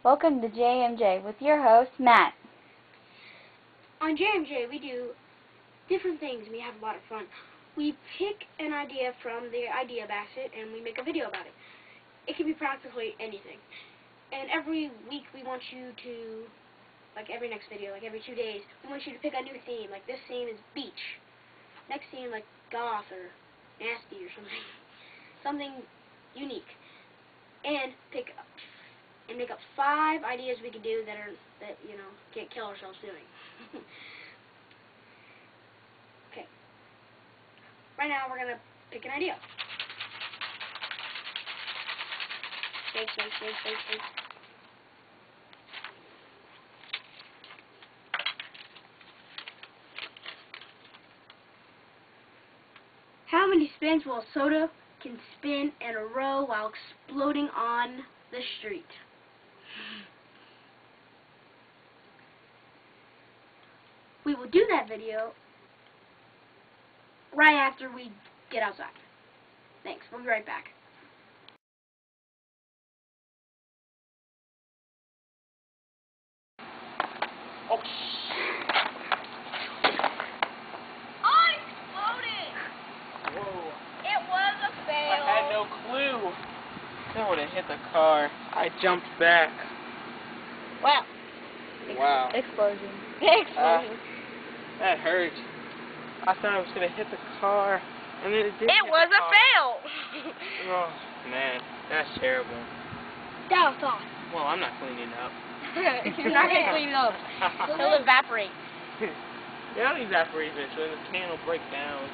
Welcome to JMJ with your host, Matt. On JMJ, we do different things and we have a lot of fun. We pick an idea from the idea basket and we make a video about it. It can be practically anything. And every week we want you to, like every next video, like every 2 days, we want you to pick a new theme. Like this theme is beach. Next theme, like goth or nasty or something. Something unique. And make up 5 ideas we could do that can't kill ourselves doing. Okay. Right now we're gonna pick an idea. Shake. How many spins will a soda can spin in a row while exploding on the street? We will do that video right after we get outside. Thanks. We'll be right back. Oh. I exploded! Whoa. It was a fail. I had no clue. That would have hit the car. I jumped back. Wow. Wow. Explosion. That hurt. I thought I was going to hit the car, and then it did. It was a fail. Oh, man. That's terrible. That was awesome. Well, I'm not cleaning up. You're not going to clean it up. It'll evaporate. It'll evaporate eventually, and the can will break down.